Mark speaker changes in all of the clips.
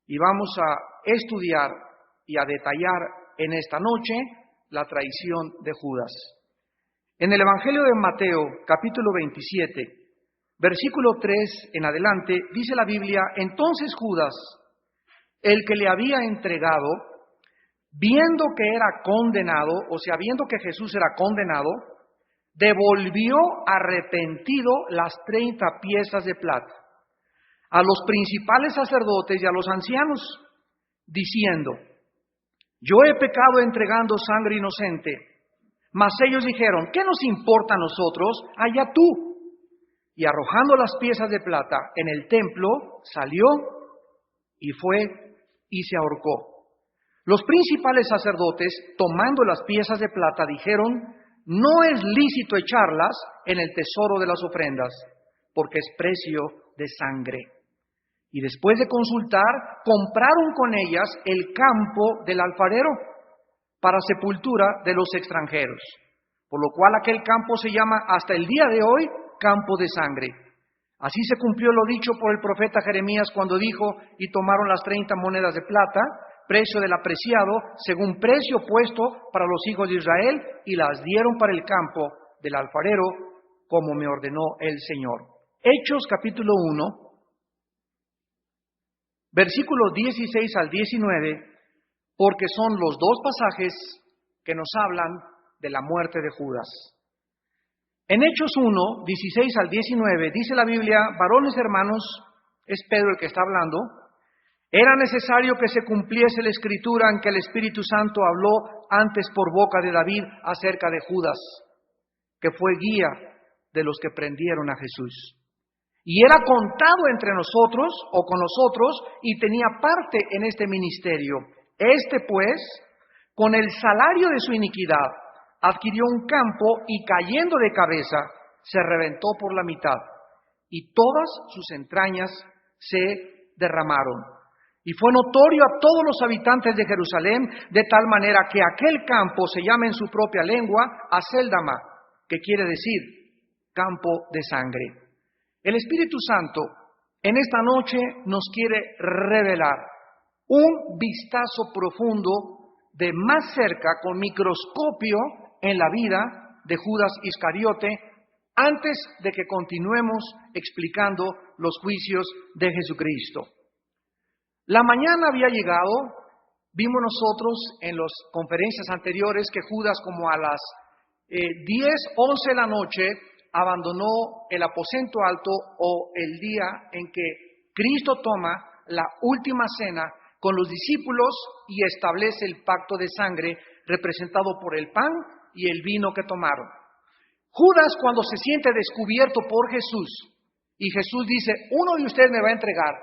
Speaker 1: Y vamos a estudiar y a detallar en esta noche la traición de Judas. En el Evangelio de Mateo, capítulo 27, versículo 3 en adelante, dice la Biblia: entonces Judas, el que le había entregado, viendo que era condenado, o sea, viendo que Jesús era condenado, devolvió arrepentido las 30 piezas de plata a los principales sacerdotes y a los ancianos, diciendo: yo he pecado entregando sangre inocente. Mas ellos dijeron: ¿qué nos importa a nosotros? Allá tú. Y arrojando las piezas de plata en el templo, salió y fue y se ahorcó. Los principales sacerdotes, tomando las piezas de plata, dijeron: no es lícito echarlas en el tesoro de las ofrendas, porque es precio de sangre. Y después de consultar, compraron con ellas el campo del alfarero para sepultura de los extranjeros, por lo cual aquel campo se llama hasta el día de hoy campo de sangre. Así se cumplió lo dicho por el profeta Jeremías cuando dijo: y tomaron las 30 monedas de plata, precio del apreciado, según precio puesto para los hijos de Israel, y las dieron para el campo del alfarero, como me ordenó el Señor. Hechos capítulo 1, versículos 16 al 19, porque son los dos pasajes que nos hablan de la muerte de Judas. En Hechos 1, 16 al 19, dice la Biblia: varones hermanos, es Pedro el que está hablando, era necesario que se cumpliese la escritura en que el Espíritu Santo habló antes por boca de David acerca de Judas, que fue guía de los que prendieron a Jesús. Y era contado entre nosotros, o con nosotros, y tenía parte en este ministerio. Este, pues, con el salario de su iniquidad, adquirió un campo y, cayendo de cabeza, se reventó por la mitad, y todas sus entrañas se derramaron. Y fue notorio a todos los habitantes de Jerusalén, de tal manera que aquel campo se llama en su propia lengua Aceldama, que quiere decir campo de sangre. El Espíritu Santo en esta noche nos quiere revelar un vistazo profundo de más cerca, con microscopio, en la vida de Judas Iscariote, antes de que continuemos explicando los juicios de Jesucristo. La mañana había llegado, vimos nosotros en las conferencias anteriores que Judas, como a las 10, 11 de la noche, abandonó el aposento alto, o el día en que Cristo toma la última cena con los discípulos y establece el pacto de sangre representado por el pan y el vino que tomaron. Judas, cuando se siente descubierto por Jesús, y Jesús dice: uno de ustedes me va a entregar,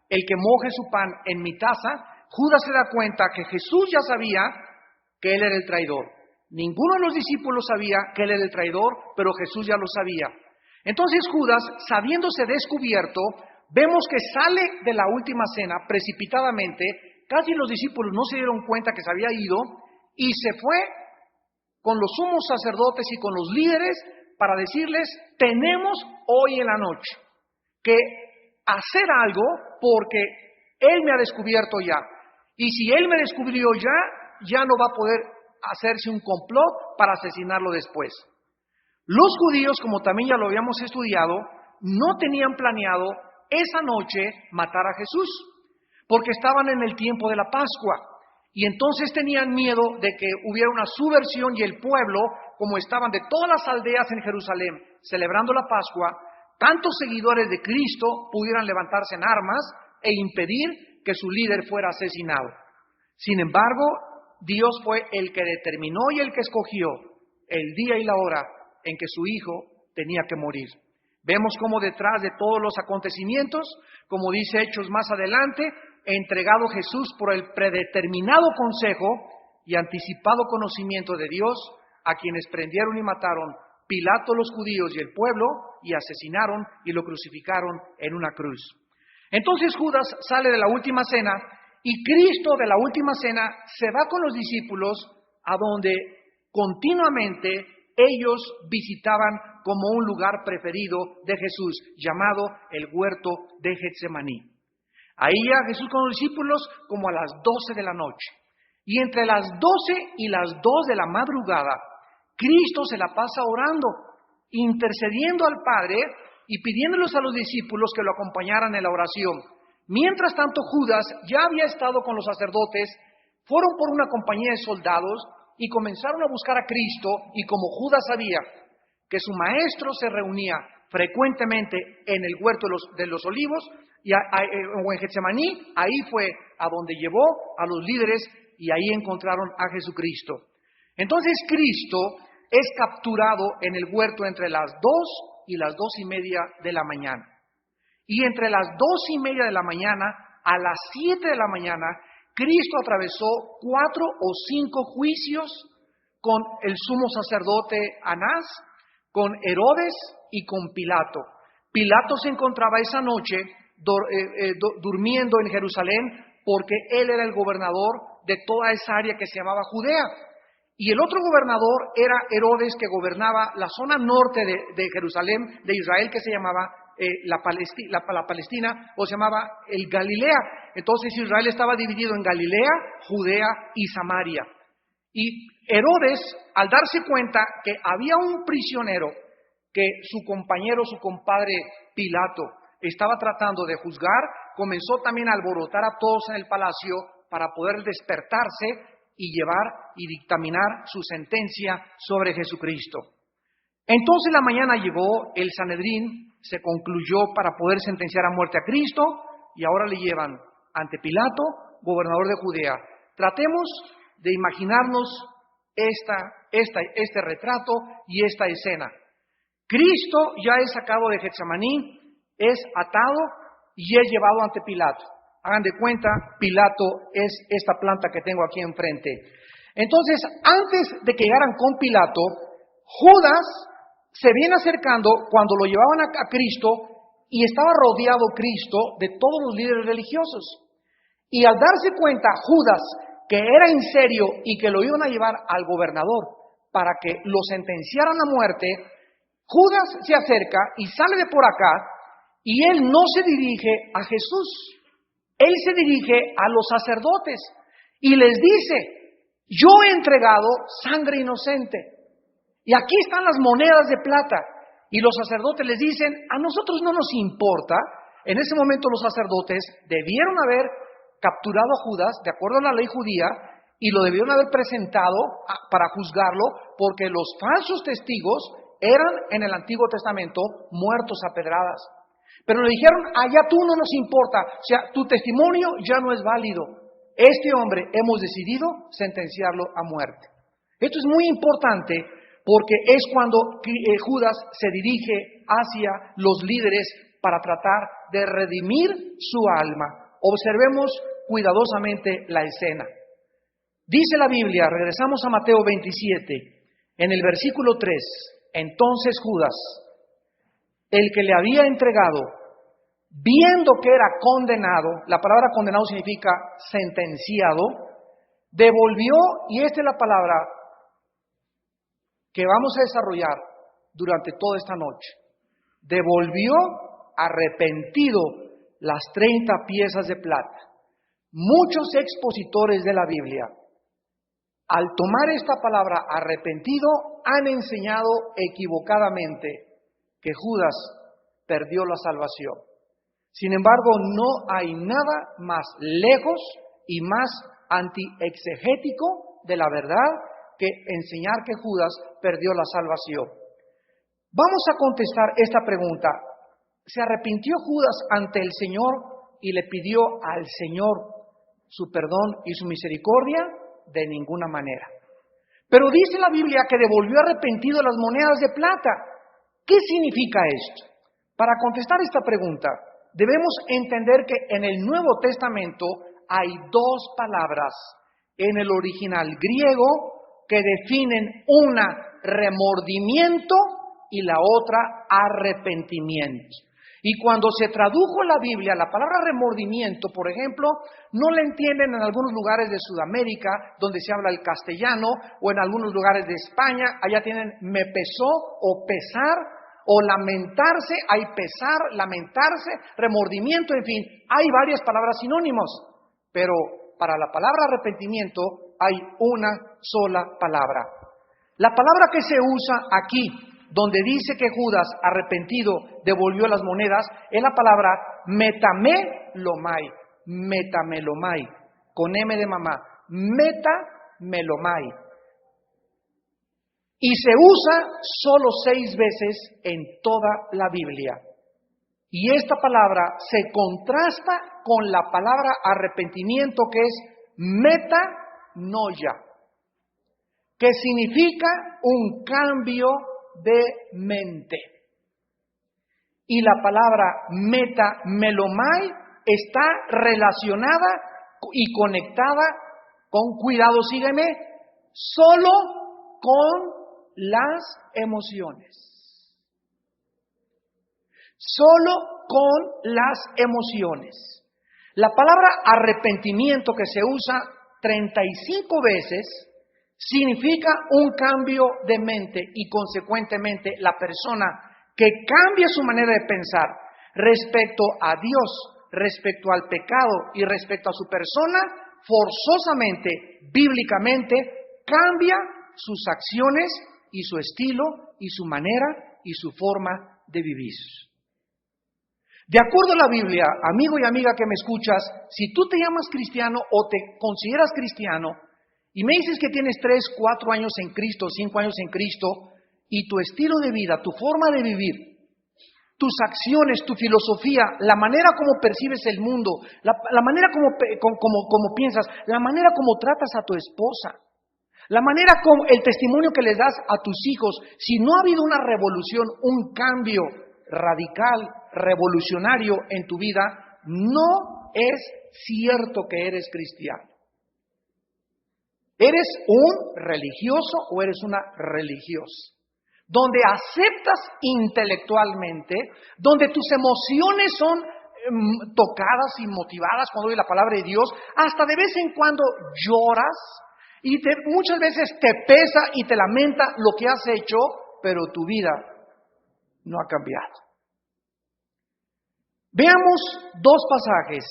Speaker 1: el que moje su pan en mi taza, Judas se da cuenta que Jesús ya sabía que él era el traidor. Ninguno de los discípulos sabía que él era el traidor, pero Jesús ya lo sabía. Entonces Judas, sabiéndose descubierto, vemos que sale de la última cena precipitadamente. Casi los discípulos no se dieron cuenta que se había ido, y se fue con los sumos sacerdotes y con los líderes para decirles: tenemos hoy en la noche que hacer algo, porque él me ha descubierto ya. Y si él me descubrió ya no va a poder hacerse un complot para asesinarlo después. Los judíos, como también ya lo habíamos estudiado, no tenían planeado esa noche matar a Jesús, porque estaban en el tiempo de la Pascua, y entonces tenían miedo de que hubiera una subversión y el pueblo, como estaban de todas las aldeas en Jerusalén celebrando la Pascua, tantos seguidores de Cristo pudieran levantarse en armas e impedir que su líder fuera asesinado. Sin embargo, Dios fue el que determinó y el que escogió el día y la hora en que su hijo tenía que morir. Vemos cómo detrás de todos los acontecimientos, como dice Hechos más adelante, entregado Jesús por el predeterminado consejo y anticipado conocimiento de Dios, a quienes prendieron y mataron Pilato, los judíos y el pueblo, y asesinaron y lo crucificaron en una cruz. Entonces Judas sale de la última cena, y Cristo de la última cena se va con los discípulos a donde continuamente ellos visitaban como un lugar preferido de Jesús, llamado el huerto de Getsemaní. Ahí llega Jesús con los discípulos como a las 12 de la noche. Y entre las 12 y las 2 de la madrugada, Cristo se la pasa orando, intercediendo al Padre y pidiéndoles a los discípulos que lo acompañaran en la oración. Mientras tanto, Judas ya había estado con los sacerdotes, fueron por una compañía de soldados y comenzaron a buscar a Cristo, y como Judas sabía que su maestro se reunía frecuentemente en el huerto de los olivos o en Getsemaní, ahí fue a donde llevó a los líderes y ahí encontraron a Jesucristo. Entonces Cristo es capturado en el huerto entre las 2 y las 2:30 de la mañana. Y entre las 2:30 de la mañana a las 7 de la mañana, Cristo atravesó 4 o 5 juicios con el sumo sacerdote Anás, con Herodes y con Pilato. Pilato se encontraba esa noche durmiendo en Jerusalén porque él era el gobernador de toda esa área que se llamaba Judea. Y el otro gobernador era Herodes, que gobernaba la zona norte de Jerusalén, de Israel, que se llamaba la Palestina, o se llamaba el Galilea. Entonces Israel estaba dividido en Galilea, Judea y Samaria. Y Herodes, al darse cuenta que había un prisionero que su compañero, su compadre Pilato, estaba tratando de juzgar, comenzó también a alborotar a todos en el palacio para poder despertarse y llevar y dictaminar su sentencia sobre Jesucristo. Entonces la mañana llegó, el Sanedrín se concluyó para poder sentenciar a muerte a Cristo, y ahora le llevan ante Pilato, gobernador de Judea. Tratemos de imaginarnos este retrato y esta escena. Cristo ya es sacado de Getsemaní, es atado y es llevado ante Pilato. Hagan de cuenta, Pilato es esta planta que tengo aquí enfrente. Entonces, antes de que llegaran con Pilato, Judas se viene acercando cuando lo llevaban a Cristo, y estaba rodeado Cristo de todos los líderes religiosos. Y al darse cuenta Judas que era en serio y que lo iban a llevar al gobernador para que lo sentenciaran a muerte, Judas se acerca y sale de por acá, y él no se dirige a Jesús. Él se dirige a los sacerdotes y les dice: yo he entregado sangre inocente y aquí están las monedas de plata. Y los sacerdotes les dicen: a nosotros no nos importa. En ese momento los sacerdotes debieron haber capturado a Judas de acuerdo a la ley judía y lo debieron haber presentado para juzgarlo, porque los falsos testigos eran en el Antiguo Testamento muertos a pedradas. Pero le dijeron: allá tú no nos importa, o sea, tu testimonio ya no es válido. Este hombre hemos decidido sentenciarlo a muerte. Esto es muy importante porque es cuando Judas se dirige hacia los líderes para tratar de redimir su alma. Observemos cuidadosamente la escena. Dice la Biblia, regresamos a Mateo 27, en el versículo 3, entonces Judas, el que le había entregado, viendo que era condenado, la palabra condenado significa sentenciado, devolvió, y esta es la palabra que vamos a desarrollar durante toda esta noche, devolvió arrepentido las 30 piezas de plata. Muchos expositores de la Biblia, al tomar esta palabra arrepentido, han enseñado equivocadamente que Judas perdió la salvación. Sin embargo, no hay nada más lejos y más antiexegético de la verdad que enseñar que Judas perdió la salvación. Vamos a contestar esta pregunta. ¿Se arrepintió Judas ante el Señor y le pidió al Señor su perdón y su misericordia? De ninguna manera. Pero dice la Biblia que devolvió arrepentido las monedas de plata. ¿Qué significa esto? Para contestar esta pregunta, debemos entender que en el Nuevo Testamento hay dos palabras en el original griego que definen una remordimiento y la otra arrepentimiento. Y cuando se tradujo la Biblia, la palabra remordimiento, por ejemplo, no la entienden en algunos lugares de Sudamérica, donde se habla el castellano, o en algunos lugares de España, allá tienen me pesó o pesar, o lamentarse, hay pesar, lamentarse, remordimiento, en fin, hay varias palabras sinónimos, pero para la palabra arrepentimiento hay una sola palabra. La palabra que se usa aquí, donde dice que Judas, arrepentido, devolvió las monedas, es la palabra metamelomai, metamelomai, con M de mamá, metamelomai. Y se usa solo 6 veces en toda la Biblia. Y esta palabra se contrasta con la palabra arrepentimiento, que es metanoia, que significa un cambio de mente. Y la palabra metamelomai está relacionada y conectada con, cuidado, sígueme, solo con las emociones. Solo con las emociones. La palabra arrepentimiento, que se usa 35 veces, significa un cambio de mente y consecuentemente la persona que cambia su manera de pensar respecto a Dios, respecto al pecado y respecto a su persona, forzosamente, bíblicamente, cambia sus acciones y su estilo y su manera y su forma de vivir. De acuerdo a la Biblia, amigo y amiga que me escuchas, si tú te llamas cristiano o te consideras cristiano y me dices que tienes 3, 4 años en Cristo, 5 años en Cristo, y tu estilo de vida, tu forma de vivir, tus acciones, tu filosofía, la manera como percibes el mundo, la manera como piensas, la manera como tratas a tu esposa, la manera como el testimonio que les das a tus hijos, si no ha habido una revolución, un cambio radical, revolucionario en tu vida, no es cierto que eres cristiano. ¿Eres un religioso o eres una religiosa? Donde aceptas intelectualmente, donde tus emociones son tocadas y motivadas cuando oyes la palabra de Dios, hasta de vez en cuando lloras y muchas veces te pesa y te lamenta lo que has hecho, pero tu vida no ha cambiado. Veamos 2 pasajes,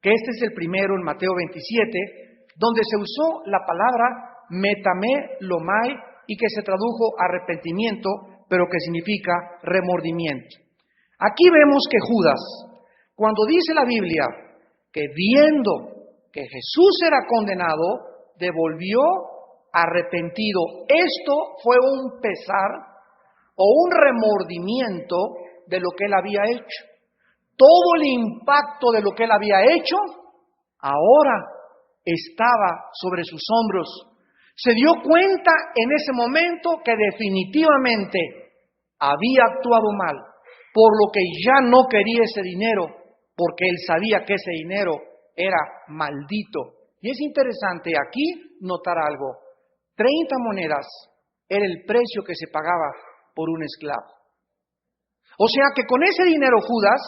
Speaker 1: que este es el primero en Mateo 27, donde se usó la palabra metamelomai y que se tradujo arrepentimiento, pero que significa remordimiento. Aquí vemos que Judas, cuando dice la Biblia que viendo que Jesús era condenado, devolvió arrepentido. Esto fue un pesar o un remordimiento de lo que él había hecho. Todo el impacto de lo que él había hecho, ahora estaba sobre sus hombros. Se dio cuenta en ese momento que definitivamente había actuado mal, por lo que ya no quería ese dinero, porque él sabía que ese dinero era maldito. Y es interesante aquí notar algo. 30 monedas era el precio que se pagaba por un esclavo. O sea que con ese dinero Judas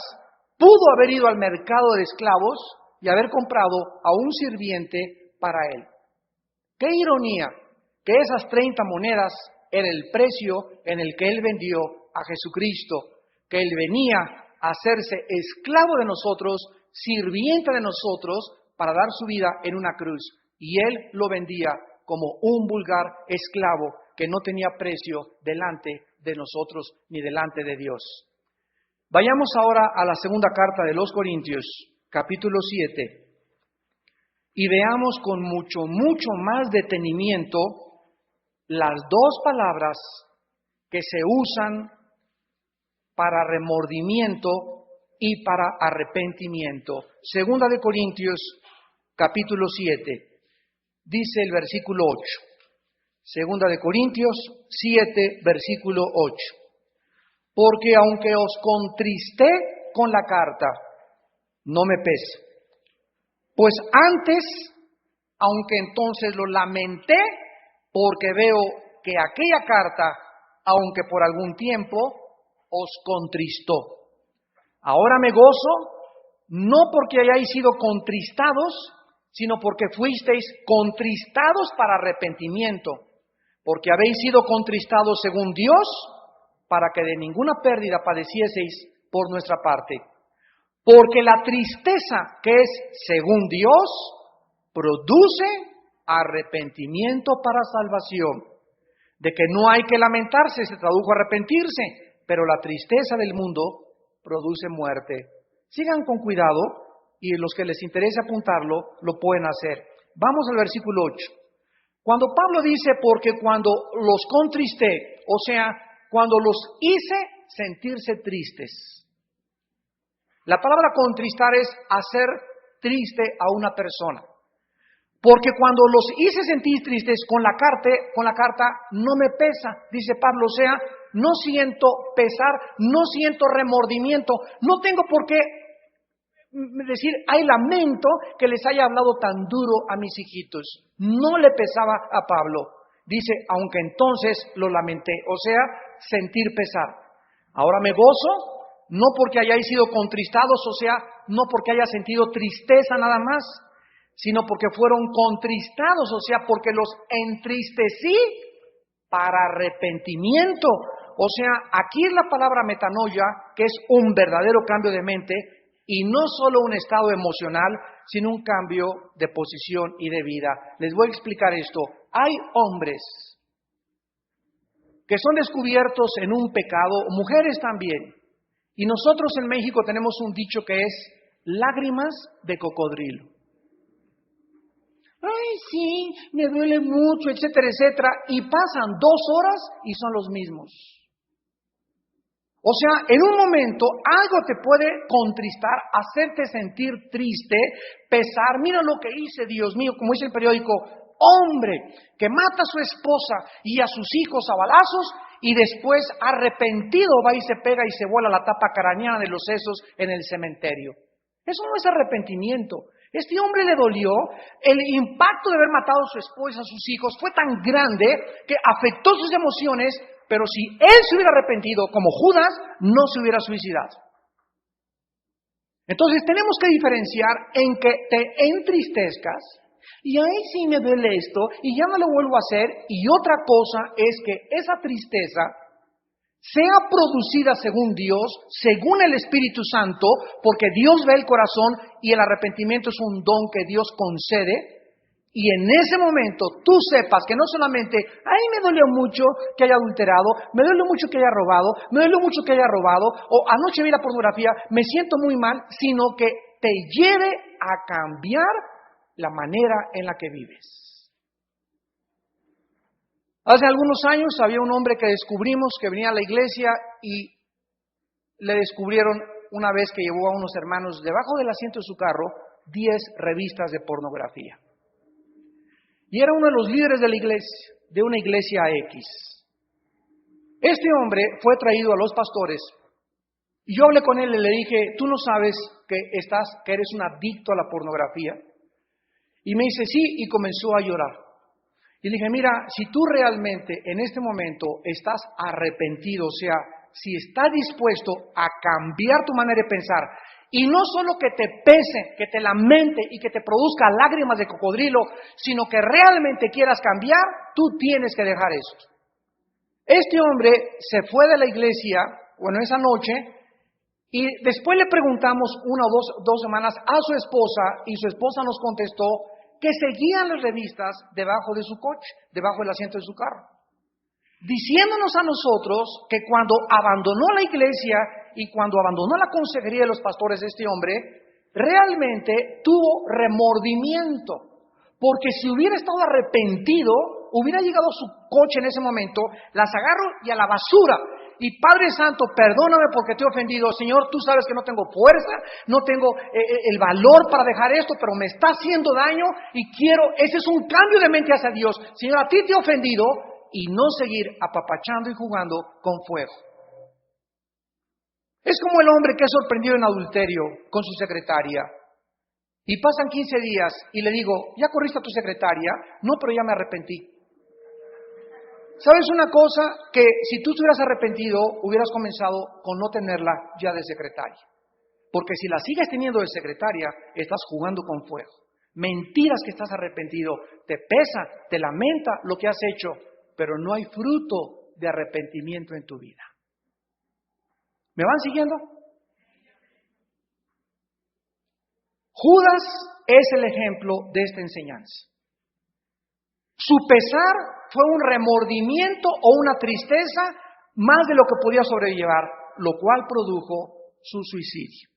Speaker 1: pudo haber ido al mercado de esclavos y haber comprado a un sirviente para él. ¡Qué ironía! Que esas 30 monedas era el precio en el que él vendió a Jesucristo, que él venía a hacerse esclavo de nosotros, sirviente de nosotros, para dar su vida en una cruz. Y él lo vendía como un vulgar esclavo que no tenía precio delante de nosotros ni delante de Dios. Vayamos ahora a la segunda carta de los Corintios, capítulo 7, y veamos con mucho más detenimiento las 2 palabras que se usan para remordimiento y para arrepentimiento. Segunda de Corintios, capítulo 7, dice el versículo 8. Segunda de Corintios 7, versículo 8. Porque aunque os contristé con la carta, no me pesa. Pues antes, aunque entonces lo lamenté, porque veo que aquella carta, aunque por algún tiempo, os contristó. Ahora me gozo, no porque hayáis sido contristados, sino porque fuisteis contristados para arrepentimiento, porque habéis sido contristados según Dios, para que de ninguna pérdida padecieseis por nuestra parte. Porque la tristeza que es según Dios produce arrepentimiento para salvación. De que no hay que lamentarse, se tradujo arrepentirse, pero la tristeza del mundo produce muerte. Sigan con cuidado y los que les interese apuntarlo, lo pueden hacer. Vamos al versículo 8. Cuando Pablo dice, porque cuando los contristé, o sea, cuando los hice sentirse tristes. La palabra contristar es hacer triste a una persona. Porque cuando los hice sentir tristes con la carta no me pesa, dice Pablo, o sea, no siento pesar, no siento remordimiento, no tengo por qué decir, hay lamento que les haya hablado tan duro a mis hijitos. No le pesaba a Pablo. Dice, aunque entonces lo lamenté, o sea, sentir pesar. Ahora me gozo, no porque hayáis sido contristados, o sea, no porque haya sentido tristeza nada más, sino porque fueron contristados, o sea, porque los entristecí para arrepentimiento. O sea, aquí es la palabra metanoia, que es un verdadero cambio de mente, y no solo un estado emocional, sino un cambio de posición y de vida. Les voy a explicar esto. Hay hombres que son descubiertos en un pecado, mujeres también. Y nosotros en México tenemos un dicho que es lágrimas de cocodrilo. Ay, sí, me duele mucho, etcétera, etcétera. Y pasan 2 horas y son los mismos. O sea, en un momento algo te puede contristar, hacerte sentir triste, pesar. Mira lo que hice, Dios mío, como dice el periódico, hombre que mata a su esposa y a sus hijos a balazos y después arrepentido va y se pega y se vuela la tapa craneana de los sesos en el cementerio. Eso no es arrepentimiento. Este hombre le dolió, el impacto de haber matado a su esposa y a sus hijos fue tan grande que afectó sus emociones. Pero si él se hubiera arrepentido como Judas, no se hubiera suicidado. Entonces tenemos que diferenciar en que te entristezcas, y ahí sí me duele esto, y ya no lo vuelvo a hacer, y otra cosa es que esa tristeza sea producida según Dios, según el Espíritu Santo, porque Dios ve el corazón y el arrepentimiento es un don que Dios concede. Y en ese momento tú sepas que no solamente, ay, me dolió mucho que haya adulterado, me duele mucho que haya robado, me duele mucho que haya robado, o anoche vi la pornografía, me siento muy mal, sino que te lleve a cambiar la manera en la que vives. Hace algunos años había un hombre que descubrimos que venía a la iglesia y le descubrieron una vez que llevó a unos hermanos debajo del asiento de su carro 10 revistas de pornografía. Y era uno de los líderes de la iglesia, de una iglesia X. Este hombre fue traído a los pastores y yo hablé con él y le dije, tú no sabes que eres un adicto a la pornografía. Y me dice, sí, y comenzó a llorar. Y le dije, mira, si tú realmente en este momento estás arrepentido, o sea, si estás dispuesto a cambiar tu manera de pensar, y no solo que te pese, que te lamente y que te produzca lágrimas de cocodrilo, sino que realmente quieras cambiar, tú tienes que dejar esto. Este hombre se fue de la iglesia, bueno, esa noche, y después le preguntamos 1 o 2 semanas a su esposa, y su esposa nos contestó que seguían las revistas debajo de su coche, debajo del asiento de su carro, diciéndonos a nosotros que cuando abandonó la iglesia y cuando abandonó la consejería de los pastores de este hombre, realmente tuvo remordimiento, porque si hubiera estado arrepentido, hubiera llegado a su coche en ese momento, las agarro y a la basura. Y Padre Santo, perdóname porque te he ofendido. Señor, tú sabes que no tengo fuerza, no tengo el valor para dejar esto, pero me está haciendo daño y quiero, ese es un cambio de mente hacia Dios. Señor, a ti te he ofendido, y no seguir apapachando y jugando con fuego. Es como el hombre que es sorprendido en adulterio con su secretaria. Y pasan 15 días y le digo, ¿ya corriste a tu secretaria? No, pero ya me arrepentí. ¿Sabes una cosa? Que si tú te hubieras arrepentido, hubieras comenzado con no tenerla ya de secretaria. Porque si la sigues teniendo de secretaria, estás jugando con fuego. Mentiras que estás arrepentido. Te pesa, te lamenta lo que has hecho, pero no hay fruto de arrepentimiento en tu vida. ¿Me van siguiendo? Judas es el ejemplo de esta enseñanza. Su pesar fue un remordimiento o una tristeza más de lo que podía sobrellevar, lo cual produjo su suicidio.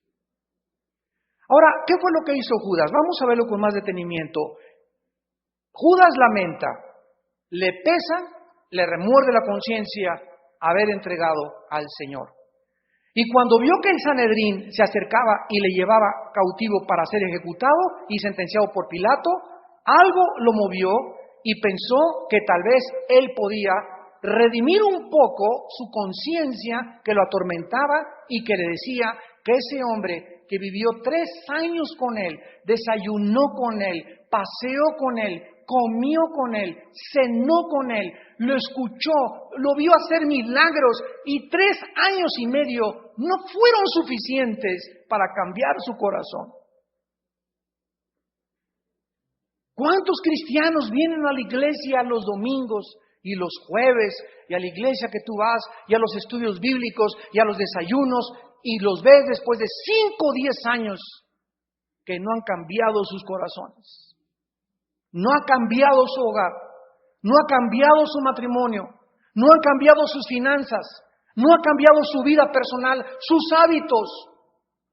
Speaker 1: Ahora, ¿qué fue lo que hizo Judas? Vamos a verlo con más detenimiento. Judas lamenta, le pesa, le remuerde la conciencia haber entregado al Señor. Y cuando vio que el Sanedrín se acercaba y le llevaba cautivo para ser ejecutado y sentenciado por Pilato, algo lo movió y pensó que tal vez él podía redimir un poco su conciencia que lo atormentaba y que le decía que ese hombre que vivió 3 años con él, desayunó con él, paseó con él, comió con él, cenó con él, lo escuchó, lo vio hacer milagros y 3 años y medio no fueron suficientes para cambiar su corazón. ¿Cuántos cristianos vienen a la iglesia los domingos y los jueves y a la iglesia que tú vas y a los estudios bíblicos y a los desayunos y los ves después de 5 o 10 años que no han cambiado sus corazones? No ha cambiado su hogar, no ha cambiado su matrimonio, no han cambiado sus finanzas, no ha cambiado su vida personal, sus hábitos.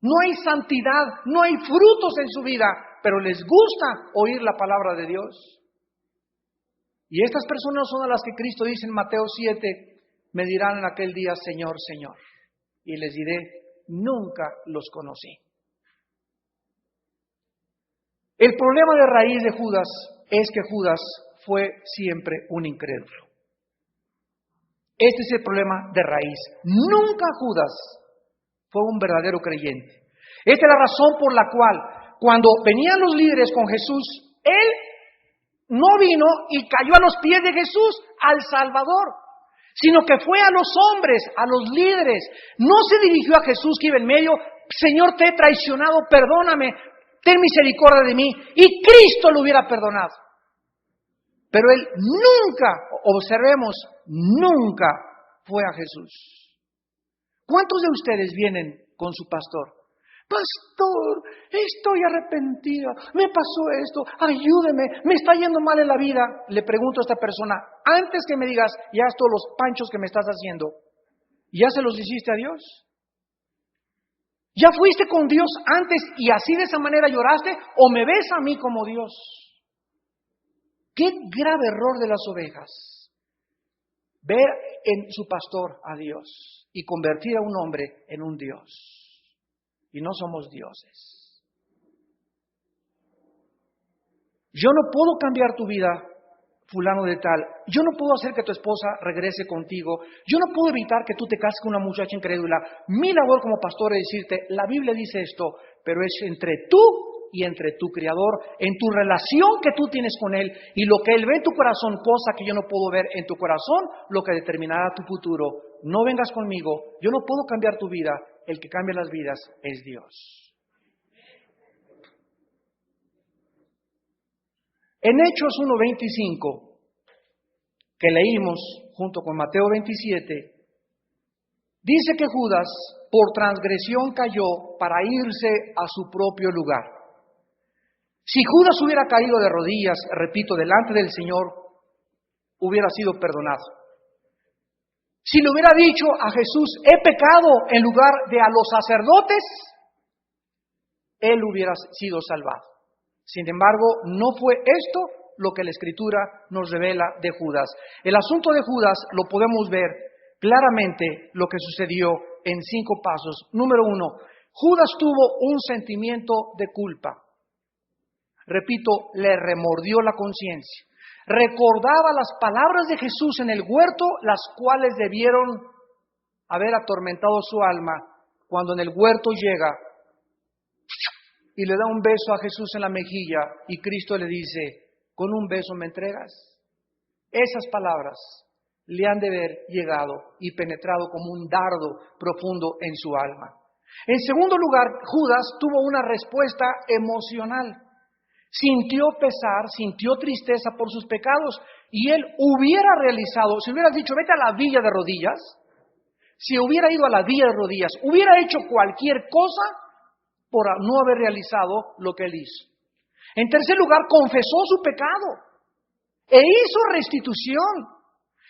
Speaker 1: No hay santidad, no hay frutos en su vida, pero les gusta oír la palabra de Dios. Y estas personas son a las que Cristo dice en Mateo 7, me dirán en aquel día, Señor, Señor. Y les diré, nunca los conocí. El problema de raíz de Judas es que Judas fue siempre un incrédulo. Este es el problema de raíz. Nunca Judas fue un verdadero creyente. Esta es la razón por la cual cuando venían los líderes con Jesús, él no vino y cayó a los pies de Jesús, al Salvador, sino que fue a los hombres, a los líderes. No se dirigió a Jesús que iba en medio, Señor, te he traicionado, perdóname, ten misericordia de mí. Y Cristo lo hubiera perdonado. Pero él nunca, observemos, nunca fue a Jesús. ¿Cuántos de ustedes vienen con su pastor? Pastor, estoy arrepentida, me pasó esto, ayúdeme, me está yendo mal en la vida. Le pregunto a esta persona, antes que me digas, ya todos los panchos que me estás haciendo, ¿ya se los hiciste a Dios? ¿Ya fuiste con Dios antes y así de esa manera lloraste? ¿O me ves a mí como Dios? Qué grave error de las ovejas. Ver en su pastor a Dios y convertir a un hombre en un Dios. Y no somos dioses. Yo no puedo cambiar tu vida, fulano de tal. Yo no puedo hacer que tu esposa regrese contigo. Yo no puedo evitar que tú te cases con una muchacha incrédula. Mi labor como pastor es decirte, la Biblia dice esto, pero es entre tú y entre tu Creador, en tu relación que tú tienes con Él y lo que Él ve en tu corazón, cosa que yo no puedo ver en tu corazón, lo que determinará tu futuro. No vengas conmigo, yo no puedo cambiar tu vida, el que cambia las vidas es Dios. En Hechos 1:25, que leímos junto con Mateo 27, dice que Judas por transgresión cayó para irse a su propio lugar. Si Judas hubiera caído de rodillas, repito, delante del Señor, hubiera sido perdonado. Si le hubiera dicho a Jesús, he pecado en lugar de a los sacerdotes, él hubiera sido salvado. Sin embargo, no fue esto lo que la Escritura nos revela de Judas. El asunto de Judas lo podemos ver claramente lo que sucedió en 5 pasos. Número 1, Judas tuvo un sentimiento de culpa. Repito, le remordió la conciencia. Recordaba las palabras de Jesús en el huerto, las cuales debieron haber atormentado su alma cuando en el huerto llega y le da un beso a Jesús en la mejilla y Cristo le dice, ¿con un beso me entregas? Esas palabras le han de haber llegado y penetrado como un dardo profundo en su alma. En segundo lugar, Judas tuvo una respuesta emocional. Sintió pesar, sintió tristeza por sus pecados y él hubiera realizado, si hubieras dicho, vete a la villa de rodillas, se hubiera ido a la villa de rodillas, hubiera hecho cualquier cosa por no haber realizado lo que él hizo. En tercer lugar, confesó su pecado e hizo restitución.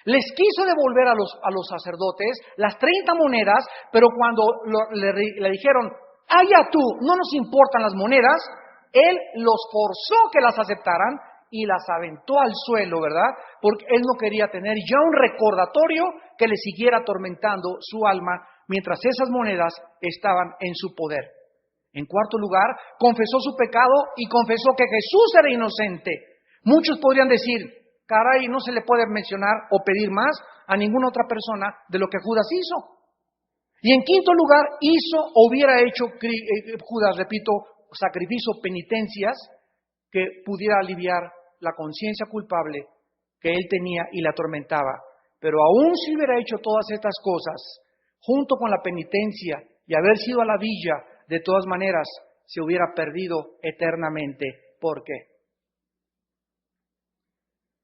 Speaker 1: Les quiso devolver a los sacerdotes las 30 monedas, pero cuando le dijeron, allá tú, no nos importan las monedas, él los forzó que las aceptaran y las aventó al suelo, ¿verdad? Porque él no quería tener ya un recordatorio que le siguiera atormentando su alma mientras esas monedas estaban en su poder. En cuarto lugar, confesó su pecado y confesó que Jesús era inocente. Muchos podrían decir, caray, no se le puede mencionar o pedir más a ninguna otra persona de lo que Judas hizo. Y en quinto lugar, hubiera hecho Judas, repito, sacrificio, penitencias que pudiera aliviar la conciencia culpable que él tenía y le atormentaba. Pero aún si hubiera hecho todas estas cosas, junto con la penitencia y haber sido a la villa, de todas maneras se hubiera perdido eternamente. ¿Por qué?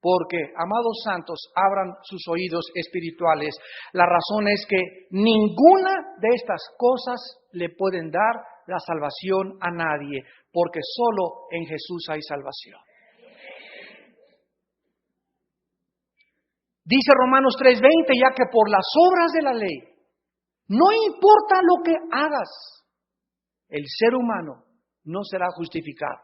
Speaker 1: Porque, amados santos, abran sus oídos espirituales. La razón es que ninguna de estas cosas le pueden dar la salvación a nadie, porque solo en Jesús hay salvación. Dice Romanos 3:20, ya que por las obras de la ley, no importa lo que hagas, el ser humano no será justificado.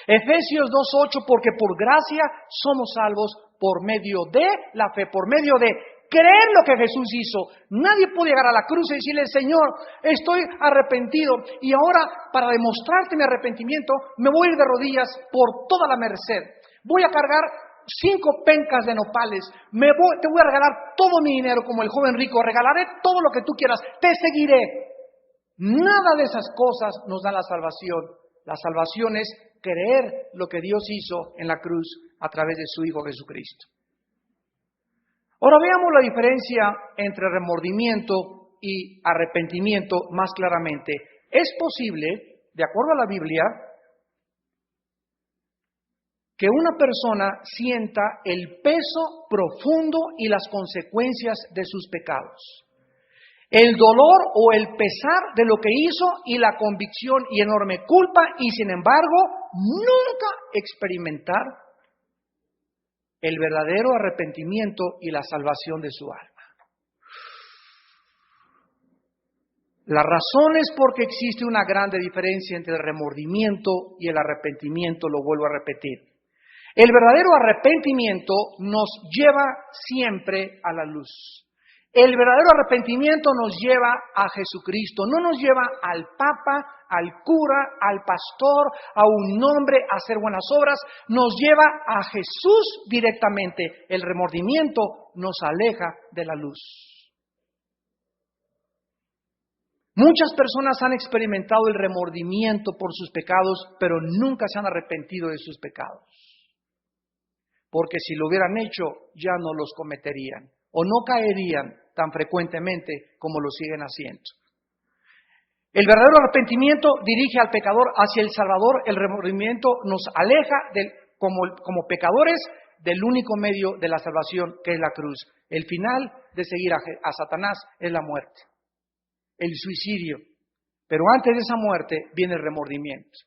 Speaker 1: Efesios 2:8, porque por gracia somos salvos por medio de la fe, por medio de creer lo que Jesús hizo. Nadie puede llegar a la cruz y decirle, Señor, estoy arrepentido y ahora para demostrarte mi arrepentimiento me voy a ir de rodillas por toda la merced. Voy a cargar 5 pencas de nopales, te voy a regalar todo mi dinero como el joven rico, regalaré todo lo que tú quieras, te seguiré. Nada de esas cosas nos da la salvación. La salvación es creer lo que Dios hizo en la cruz a través de su Hijo Jesucristo. Ahora veamos la diferencia entre remordimiento y arrepentimiento más claramente. Es posible, de acuerdo a la Biblia, que una persona sienta el peso profundo y las consecuencias de sus pecados. El dolor o el pesar de lo que hizo y la convicción y enorme culpa y sin embargo nunca experimentar el verdadero arrepentimiento y la salvación de su alma. La razón es porque existe una grande diferencia entre el remordimiento y el arrepentimiento, lo vuelvo a repetir. El verdadero arrepentimiento nos lleva siempre a la luz. El verdadero arrepentimiento nos lleva a Jesucristo, no nos lleva al Papa, al cura, al pastor, a un hombre a hacer buenas obras, nos lleva a Jesús directamente. El remordimiento nos aleja de la luz. Muchas personas han experimentado el remordimiento por sus pecados, pero nunca se han arrepentido de sus pecados. Porque si lo hubieran hecho, ya no los cometerían o no caerían tan frecuentemente como lo siguen haciendo. El verdadero arrepentimiento dirige al pecador hacia el Salvador. El remordimiento nos aleja como pecadores del único medio de la salvación, que es la cruz. El final de seguir a Satanás es la muerte, el suicidio. Pero antes de esa muerte viene el remordimiento.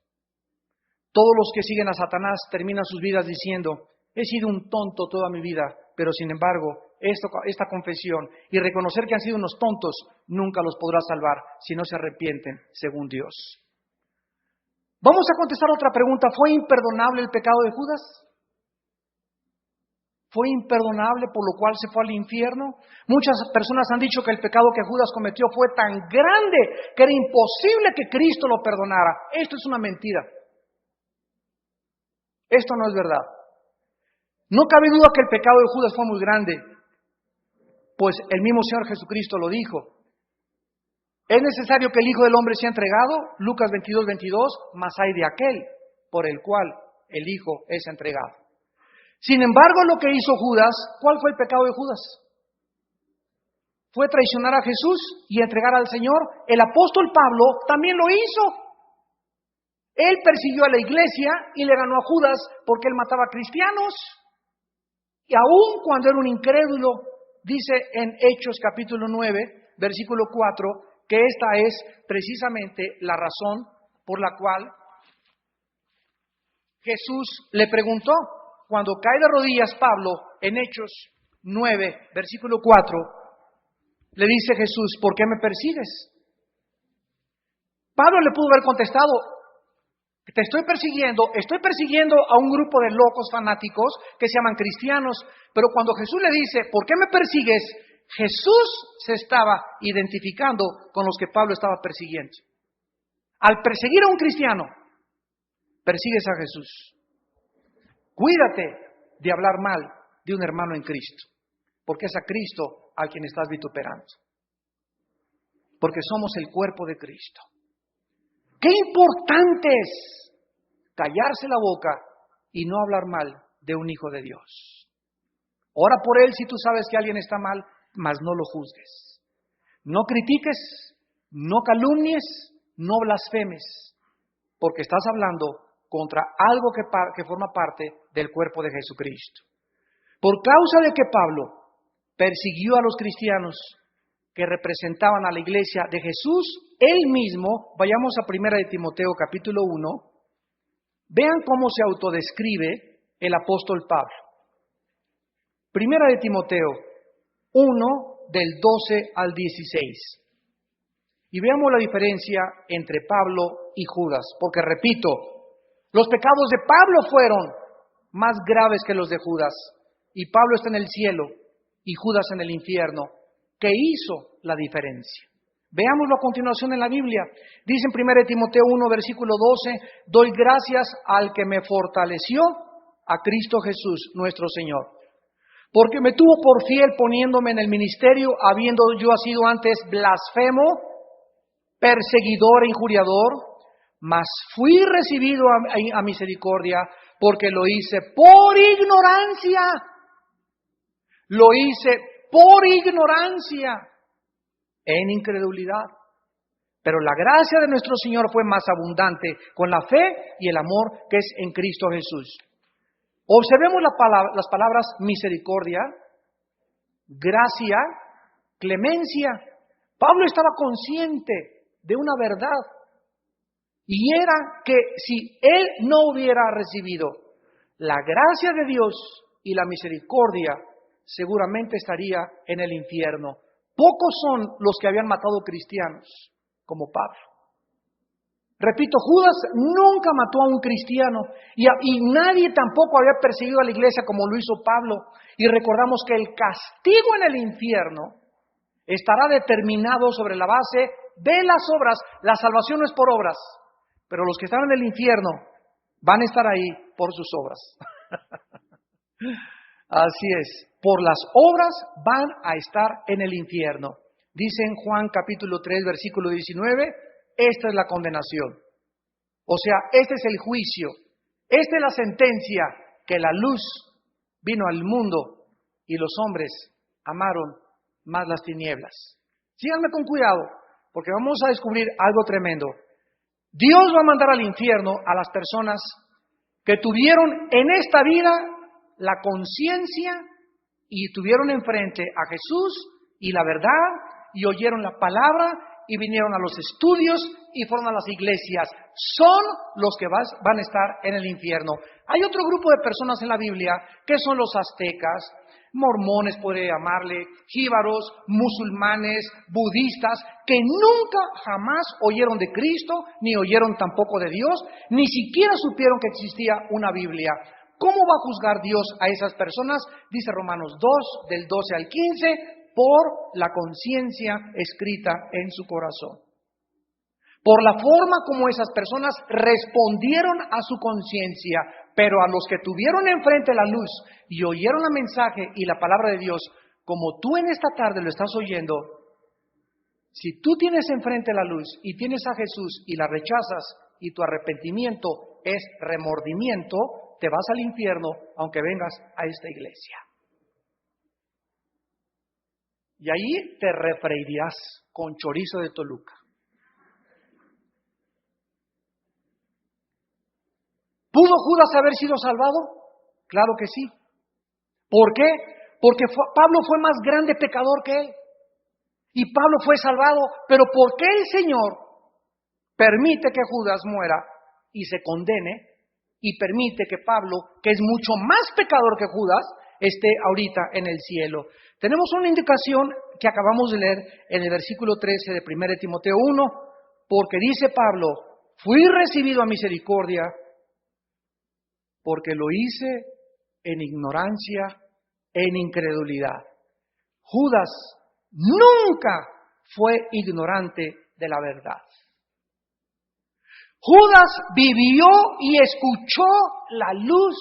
Speaker 1: Todos los que siguen a Satanás terminan sus vidas diciendo, he sido un tonto toda mi vida, pero sin embargo, esta confesión y reconocer que han sido unos tontos nunca los podrá salvar si no se arrepienten según Dios. Vamos a contestar otra pregunta. ¿Fue imperdonable el pecado de Judas? ¿Fue imperdonable por lo cual se fue al infierno? Muchas personas han dicho que el pecado que Judas cometió fue tan grande que era imposible que Cristo lo perdonara. Esto es una mentira. Esto no es verdad. No cabe duda que el pecado de Judas fue muy grande, pues el mismo Señor Jesucristo lo dijo. Es necesario que el Hijo del Hombre sea entregado, Lucas 22:22, mas hay de aquel por el cual el Hijo es entregado. Sin embargo, lo que hizo Judas, ¿cuál fue el pecado de Judas? Fue traicionar a Jesús y entregar al Señor. El apóstol Pablo también lo hizo. Él persiguió a la iglesia y le ganó a Judas porque él mataba cristianos. Y aún cuando era un incrédulo, dice en Hechos capítulo 9, versículo 4, que esta es precisamente la razón por la cual Jesús le preguntó, cuando cae de rodillas Pablo, en Hechos 9, versículo 4, le dice Jesús, ¿por qué me persigues? Pablo le pudo haber contestado, te estoy persiguiendo a un grupo de locos fanáticos que se llaman cristianos, pero cuando Jesús le dice, ¿por qué me persigues? Jesús se estaba identificando con los que Pablo estaba persiguiendo. Al perseguir a un cristiano, persigues a Jesús. Cuídate de hablar mal de un hermano en Cristo, porque es a Cristo al quien estás vituperando. Porque somos el cuerpo de Cristo. Qué importante es callarse la boca y no hablar mal de un hijo de Dios. Ora por él si tú sabes que alguien está mal, mas no lo juzgues. No critiques, no calumnies, no blasfemes, porque estás hablando contra algo que forma parte del cuerpo de Jesucristo. Por causa de que Pablo persiguió a los cristianos que representaban a la iglesia de Jesús, él mismo, vayamos a 1 de Timoteo capítulo 1, vean cómo se autodescribe el apóstol Pablo. 1 de Timoteo 1, del 12 al 16. Y veamos la diferencia entre Pablo y Judas, porque repito, los pecados de Pablo fueron más graves que los de Judas, y Pablo está en el cielo y Judas en el infierno. ¿Qué hizo la diferencia? Veámoslo a continuación en la Biblia. Dice en 1 de Timoteo 1, versículo 12, doy gracias al que me fortaleció, a Cristo Jesús, nuestro Señor, porque me tuvo por fiel poniéndome en el ministerio, habiendo yo sido antes blasfemo, perseguidor e injuriador, mas fui recibido a misericordia, porque lo hice por ignorancia. Lo hice por ignorancia, en incredulidad. Pero la gracia de nuestro Señor fue más abundante con la fe y el amor que es en Cristo Jesús. Observemos las palabras misericordia, gracia, clemencia. Pablo estaba consciente de una verdad, y era que si él no hubiera recibido la gracia de Dios y la misericordia, seguramente estaría en el infierno. Pocos son los que habían matado cristianos como Pablo. Repito, Judas nunca mató a un cristiano y nadie tampoco había perseguido a la iglesia como lo hizo Pablo. Y recordamos que el castigo en el infierno estará determinado sobre la base de las obras. La salvación no es por obras, pero los que están en el infierno van a estar ahí por sus obras. Así es, por las obras van a estar en el infierno. Dice en Juan capítulo 3, versículo 19, esta es la condenación. O sea, este es el juicio, esta es la sentencia, que la luz vino al mundo y los hombres amaron más las tinieblas. Síganme con cuidado, porque vamos a descubrir algo tremendo. Dios va a mandar al infierno a las personas que tuvieron en esta vida la conciencia y tuvieron enfrente a Jesús y la verdad y oyeron la palabra y vinieron a los estudios y fueron a las iglesias. Son los que van a estar en el infierno. Hay otro grupo de personas en la Biblia que son los aztecas, mormones podría llamarle, jíbaros, musulmanes, budistas, que nunca jamás oyeron de Cristo, ni oyeron tampoco de Dios, ni siquiera supieron que existía una Biblia. ¿Cómo va a juzgar Dios a esas personas? Dice Romanos 2, del 12 al 15, por la conciencia escrita en su corazón. Por la forma como esas personas respondieron a su conciencia, pero a los que tuvieron enfrente la luz y oyeron el mensaje y la palabra de Dios, como tú en esta tarde lo estás oyendo, si tú tienes enfrente la luz y tienes a Jesús y la rechazas y tu arrepentimiento es remordimiento, te vas al infierno aunque vengas a esta iglesia. Y ahí te refreirás con chorizo de Toluca. ¿Pudo Judas haber sido salvado? Claro que sí. ¿Por qué? Porque Pablo fue más grande pecador que él. y Pablo fue salvado. Pero ¿por qué el Señor permite que Judas muera y se condene? Y permite que Pablo, que es mucho más pecador que Judas, esté ahorita en el cielo. Tenemos una indicación que acabamos de leer en el versículo 13 de 1 Timoteo 1, porque dice Pablo, fui recibido a misericordia porque lo hice en ignorancia, en incredulidad. Judas nunca fue ignorante de la verdad. Judas vivió y escuchó la luz,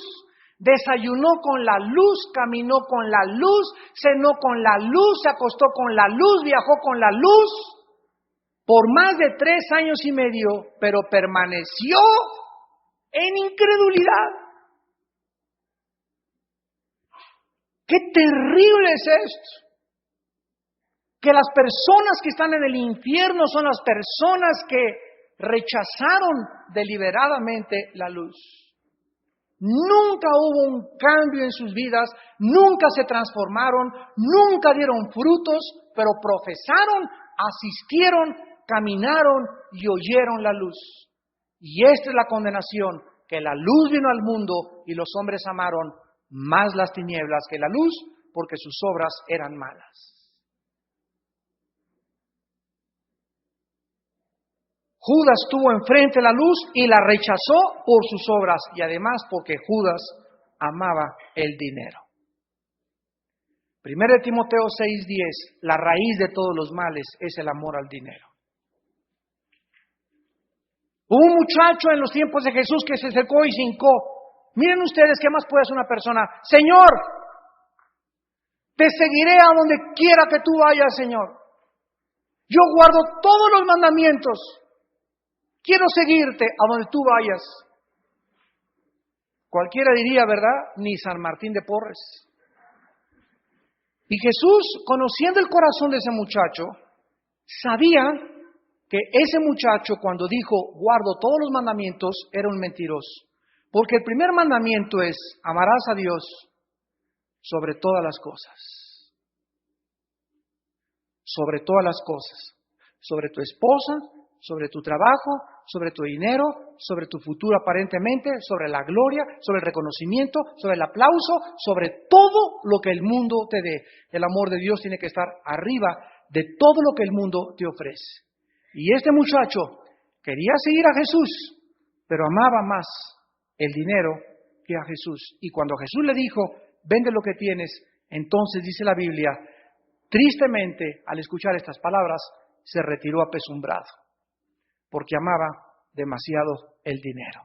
Speaker 1: desayunó con la luz, caminó con la luz, cenó con la luz, se acostó con la luz, viajó con la luz, por más de 3 años y medio, pero permaneció en incredulidad. ¡Qué terrible es esto! Que las personas que están en el infierno son las personas que rechazaron deliberadamente la luz. Nunca hubo un cambio en sus vidas, nunca se transformaron, nunca dieron frutos, pero profesaron, asistieron, caminaron y oyeron la luz. Y esta es la condenación, que la luz vino al mundo y los hombres amaron más las tinieblas que la luz, porque sus obras eran malas. Judas tuvo enfrente la luz y la rechazó por sus obras y además porque Judas amaba el dinero. 1 Timoteo 6:10, la raíz de todos los males es el amor al dinero. Hubo un muchacho en los tiempos de Jesús que se acercó y se hincó. Miren ustedes qué más puede hacer una persona. Señor, te seguiré a donde quiera que tú vayas, Señor. Yo guardo todos los mandamientos. Quiero seguirte a donde tú vayas. Cualquiera diría, ¿verdad? Ni San Martín de Porres. Y Jesús, conociendo el corazón de ese muchacho, sabía que ese muchacho cuando dijo, guardo todos los mandamientos, era un mentiroso. Porque el primer mandamiento es, amarás a Dios sobre todas las cosas. Sobre todas las cosas. Sobre tu esposa, sobre tu trabajo, sobre tu dinero, sobre tu futuro aparentemente, sobre la gloria, sobre el reconocimiento, sobre el aplauso, sobre todo lo que el mundo te dé. El amor de Dios tiene que estar arriba de todo lo que el mundo te ofrece. Y este muchacho quería seguir a Jesús, pero amaba más el dinero que a Jesús. Y cuando Jesús le dijo, vende lo que tienes, entonces dice la Biblia, tristemente al escuchar estas palabras, se retiró apesumbrado, porque amaba demasiado el dinero.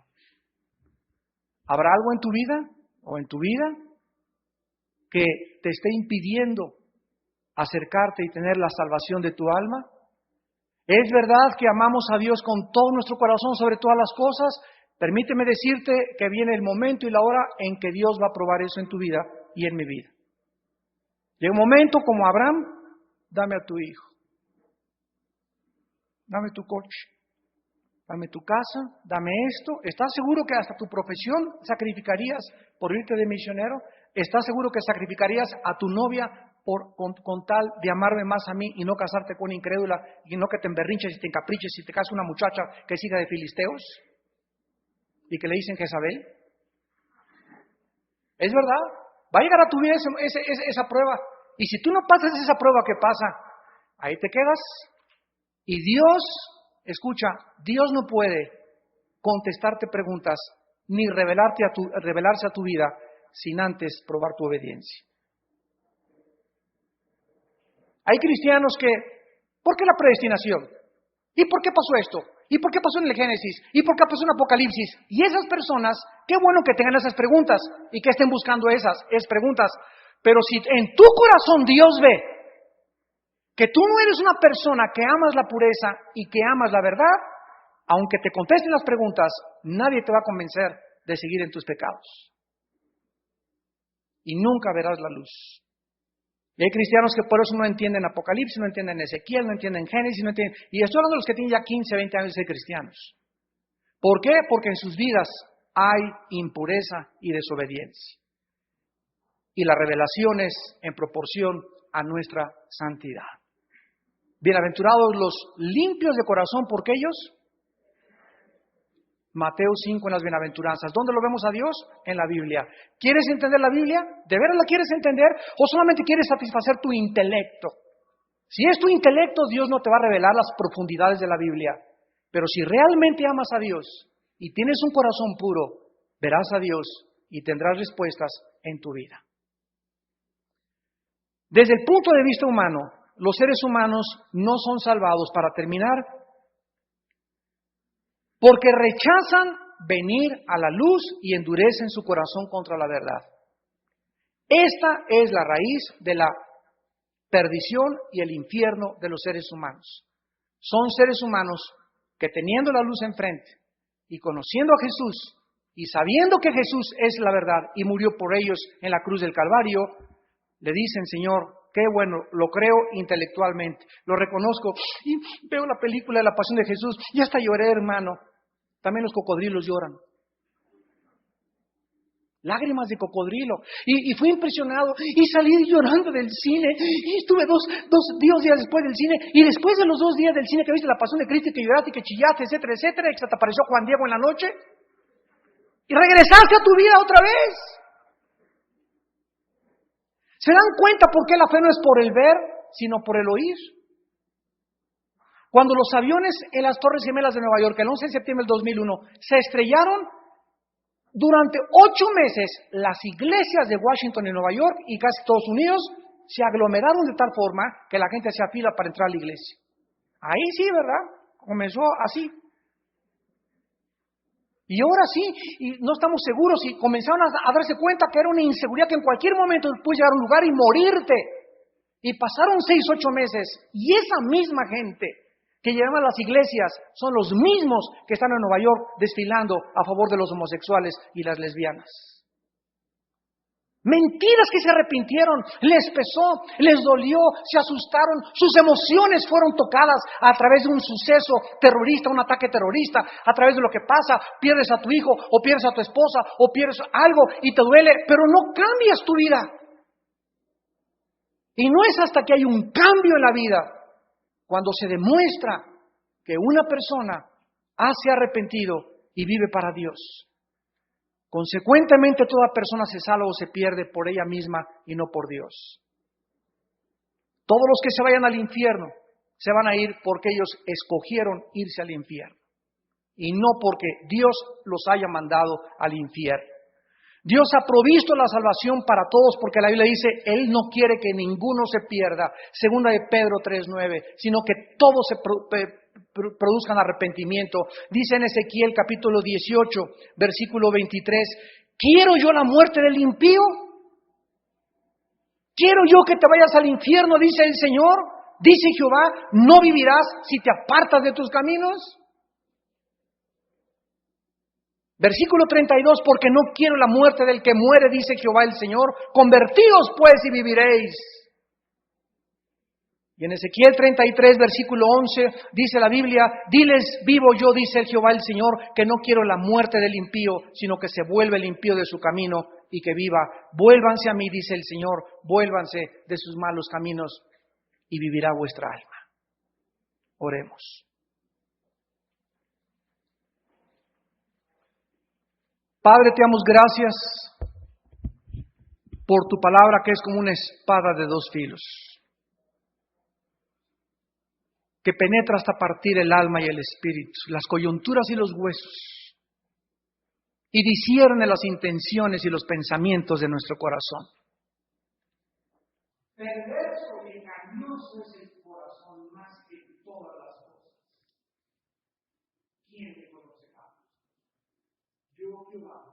Speaker 1: ¿Habrá algo en tu vida o en tu vida que te esté impidiendo acercarte y tener la salvación de tu alma? ¿Es verdad que amamos a Dios con todo nuestro corazón sobre todas las cosas? Permíteme decirte que viene el momento y la hora en que Dios va a probar eso en tu vida y en mi vida. Llega un momento como Abraham, dame a tu hijo, dame tu coche, dame tu casa, dame esto. ¿Estás seguro que hasta tu profesión sacrificarías por irte de misionero? ¿Estás seguro que sacrificarías a tu novia con tal de amarme más a mí y no casarte con una incrédula y no que te emberrinches y te encapriches y te cases una muchacha que es hija de filisteos y que le dicen Jezabel? ¿Es verdad? Va a llegar a tu vida esa prueba. Y si tú no pasas esa prueba, ¿qué pasa? Ahí te quedas. Y Dios, escucha, Dios no puede contestarte preguntas ni revelarse a tu vida sin antes probar tu obediencia. Hay cristianos que, ¿por qué la predestinación? ¿Y por qué pasó esto? ¿Y por qué pasó en el Génesis? ¿Y por qué pasó en Apocalipsis? Y esas personas, qué bueno que tengan esas preguntas y que estén buscando esas preguntas. Pero si en tu corazón Dios ve que tú no eres una persona que amas la pureza y que amas la verdad, aunque te contesten las preguntas, nadie te va a convencer de seguir en tus pecados. Y nunca verás la luz. Y hay cristianos que por eso no entienden Apocalipsis, no entienden Ezequiel, no entienden Génesis, no entienden. Y estoy hablando de los que tienen ya 15, 20 años de ser cristianos. ¿Por qué? Porque en sus vidas hay impureza y desobediencia. Y la revelación es en proporción a nuestra santidad. Bienaventurados los limpios de corazón, porque ellos, Mateo 5 en las bienaventuranzas. ¿Dónde lo vemos a Dios? En la Biblia. ¿Quieres entender la Biblia? ¿De veras la quieres entender? ¿O solamente quieres satisfacer tu intelecto? Si es tu intelecto, Dios no te va a revelar las profundidades de la Biblia. Pero si realmente amas a Dios y tienes un corazón puro, verás a Dios y tendrás respuestas en tu vida. Desde el punto de vista humano, los seres humanos no son salvados, para terminar, porque rechazan venir a la luz y endurecen su corazón contra la verdad. Esta es la raíz de la perdición y el infierno de los seres humanos. Son seres humanos que, teniendo la luz enfrente y conociendo a Jesús y sabiendo que Jesús es la verdad y murió por ellos en la cruz del Calvario, le dicen: Señor, qué bueno, lo creo intelectualmente, lo reconozco, y veo la película de la Pasión de Jesús y hasta lloré, hermano. También los cocodrilos lloran. Lágrimas de cocodrilo. Y fui impresionado y salí llorando del cine. Y estuve dos días después del cine. Y después de los 2 días del cine que viste la Pasión de Cristo, y que lloraste y que chillaste, etcétera, etcétera, y que se te apareció Juan Diego en la noche, y regresaste a tu vida otra vez. ¿Se dan cuenta por qué la fe no es por el ver, sino por el oír? Cuando los aviones en las Torres Gemelas de Nueva York, el 11 de septiembre del 2001, se estrellaron, durante 8 meses, las iglesias de Washington y Nueva York y casi Estados Unidos se aglomeraron de tal forma que la gente hacía fila para entrar a la iglesia. Ahí sí, ¿verdad? Comenzó así. Y ahora sí, y no estamos seguros, y comenzaron a darse cuenta que era una inseguridad, que en cualquier momento puedes llegar a un lugar y morirte. Y pasaron 6, 8 meses, y esa misma gente que llevan a las iglesias son los mismos que están en Nueva York desfilando a favor de los homosexuales y las lesbianas. Mentiras que se arrepintieron, les pesó, les dolió, se asustaron, sus emociones fueron tocadas a través de un suceso terrorista, un ataque terrorista, a través de lo que pasa, pierdes a tu hijo, o pierdes a tu esposa, o pierdes algo y te duele, pero no cambias tu vida. Y no es hasta que hay un cambio en la vida, cuando se demuestra que una persona se ha arrepentido y vive para Dios. Consecuentemente, toda persona se salva o se pierde por ella misma y no por Dios. Todos los que se vayan al infierno se van a ir porque ellos escogieron irse al infierno y no porque Dios los haya mandado al infierno. Dios ha provisto la salvación para todos, porque la Biblia dice: Él no quiere que ninguno se pierda, segunda de Pedro 3:9, sino que todos se produzcan arrepentimiento. Dice en Ezequiel capítulo 18, versículo 23, ¿quiero yo la muerte del impío? ¿Quiero yo que te vayas al infierno? Dice el Señor. Dice Jehová: ¿no vivirás si te apartas de tus caminos? Versículo 32, porque no quiero la muerte del que muere, dice Jehová el Señor. Convertíos pues y viviréis. Y en Ezequiel 33, versículo 11, dice la Biblia: diles, vivo yo, dice el Jehová el Señor, que no quiero la muerte del impío, sino que se vuelva el impío de su camino y que viva. Vuélvanse a mí, dice el Señor, vuélvanse de sus malos caminos y vivirá vuestra alma. Oremos. Padre, te damos gracias por tu palabra, que es como una espada de 2 filos, que penetra hasta partir el alma y el espíritu, las coyunturas y los huesos, y discierne las intenciones y los pensamientos de nuestro corazón. Perverso y engañoso es el corazón más que todas las cosas. ¿Quién te conocerá? Yo, Jehová,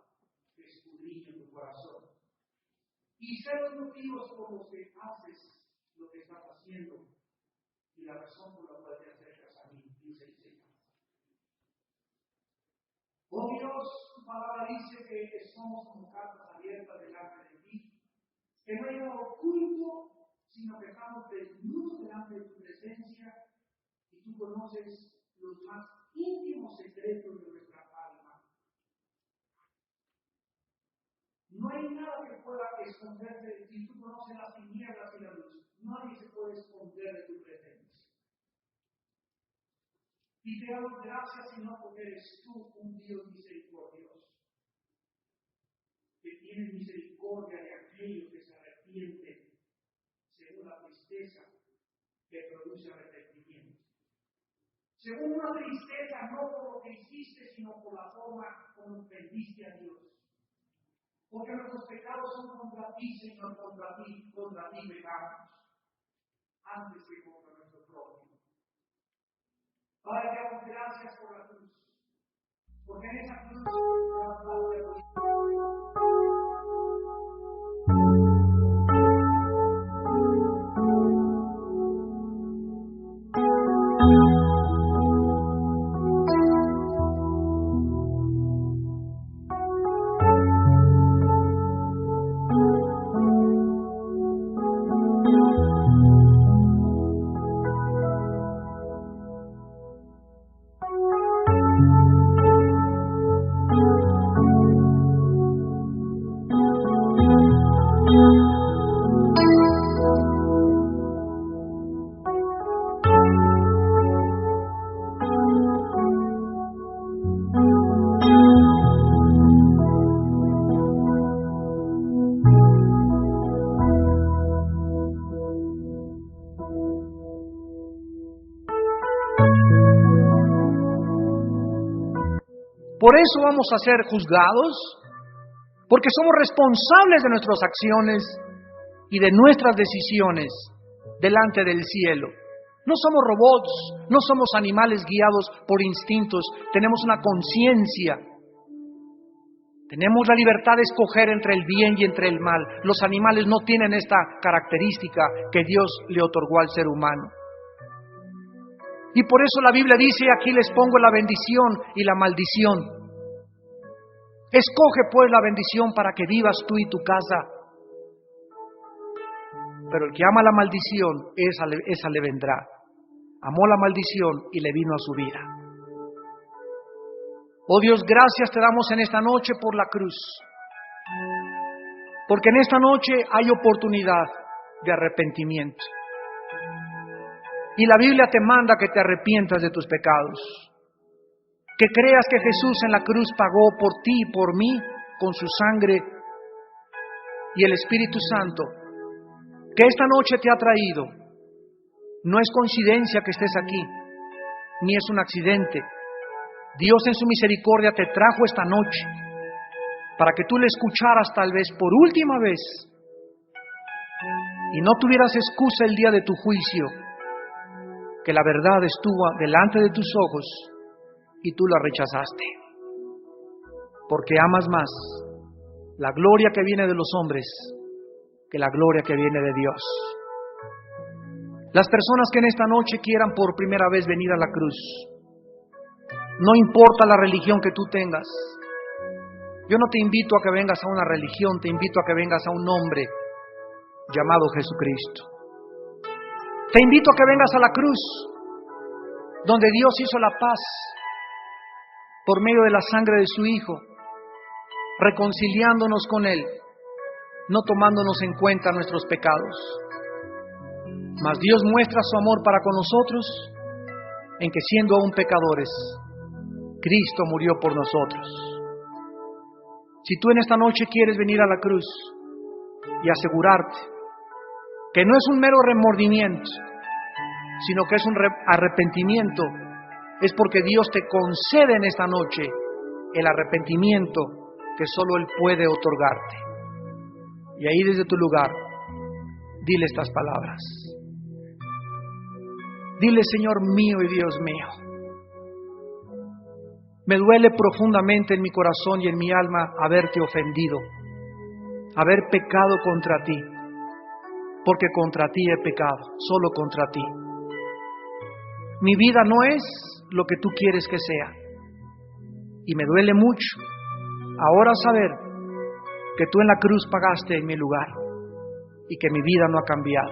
Speaker 1: escudriño tu corazón y sé los motivos por los que haces lo que estás haciendo y la razón por la cual te acercas a mí, dice el Señor. Oh Dios, tu palabra dice que somos como cartas abiertas delante de ti, que no hay nada oculto, sino que estamos desnudos delante de tu presencia, y tú conoces los más íntimos secretos de nuestra alma. No hay nada que pueda esconderse de ti. Tú conoces las tinieblas y la luz. Nadie se puede esconder de tu presencia. Y te damos gracias, Señor, porque eres tú un Dios misericordioso, que tiene misericordia de aquellos que se arrepienten según la tristeza que produce arrepentimiento. Según una tristeza no por lo que hiciste, sino por la forma como ofendiste a Dios. Porque nuestros pecados son contra ti, Señor, contra ti pecamos, antes que contra nuestro prójimo. Padre, te damos gracias por la cruz, porque en esa cruz por eso vamos a ser juzgados, porque somos responsables de nuestras acciones y de nuestras decisiones delante del cielo. No somos robots, no somos animales guiados por instintos, tenemos una conciencia. Tenemos la libertad de escoger entre el bien y entre el mal. Los animales no tienen esta característica que Dios le otorgó al ser humano. Y por eso la Biblia dice, aquí les pongo la bendición y la maldición. Escoge pues la bendición para que vivas tú y tu casa. Pero el que ama la maldición, esa le vendrá. Amó la maldición y le vino a su vida. Oh Dios, gracias te damos en esta noche por la cruz. Porque en esta noche hay oportunidad de arrepentimiento. Y la Biblia te manda que te arrepientas de tus pecados. Que creas que Jesús en la cruz pagó por ti y por mí con su sangre. Y el Espíritu Santo, que esta noche te ha traído, no es coincidencia que estés aquí, ni es un accidente. Dios en su misericordia te trajo esta noche para que tú le escucharas tal vez por última vez y no tuvieras excusa el día de tu juicio, que la verdad estuvo delante de tus ojos y tú la rechazaste, porque amas más la gloria que viene de los hombres que la gloria que viene de Dios. Las personas que en esta noche quieran por primera vez venir a la cruz, no importa la religión que tú tengas, yo no te invito a que vengas a una religión, te invito a que vengas a un hombre llamado Jesucristo. Te invito a que vengas a la cruz, donde Dios hizo la paz por medio de la sangre de su Hijo, reconciliándonos con Él, no tomándonos en cuenta nuestros pecados. Mas Dios muestra su amor para con nosotros en que siendo aún pecadores, Cristo murió por nosotros. Si tú en esta noche quieres venir a la cruz y asegurarte que no es un mero remordimiento, sino que es un arrepentimiento, es porque Dios te concede en esta noche el arrepentimiento que solo Él puede otorgarte. Y ahí desde tu lugar, dile estas palabras. Dile, Señor mío y Dios mío, me duele profundamente en mi corazón y en mi alma haberte ofendido, haber pecado contra ti, porque contra ti he pecado, solo contra ti. Mi vida no es lo que tú quieres que sea, y me duele mucho ahora saber que tú en la cruz pagaste en mi lugar y que mi vida no ha cambiado.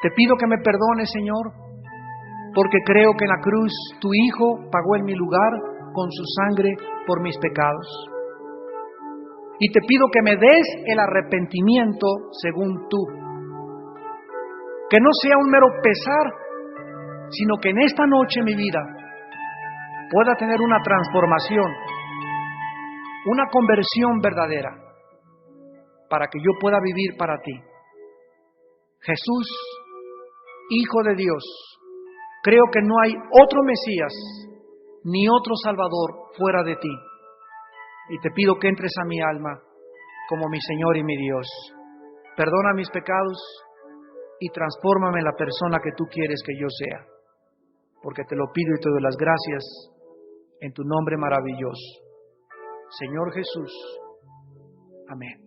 Speaker 1: Te pido que me perdones, Señor, porque creo que en la cruz tu Hijo pagó en mi lugar con su sangre por mis pecados. Y te pido que me des el arrepentimiento según tú. Que no sea un mero pesar, sino que en esta noche mi vida pueda tener una transformación, una conversión verdadera, para que yo pueda vivir para ti. Jesús, Hijo de Dios, creo que no hay otro Mesías ni otro Salvador fuera de ti. Y te pido que entres a mi alma como mi Señor y mi Dios. Perdona mis pecados y transfórmame en la persona que tú quieres que yo sea. Porque te lo pido y te doy las gracias en tu nombre maravilloso. Señor Jesús. Amén.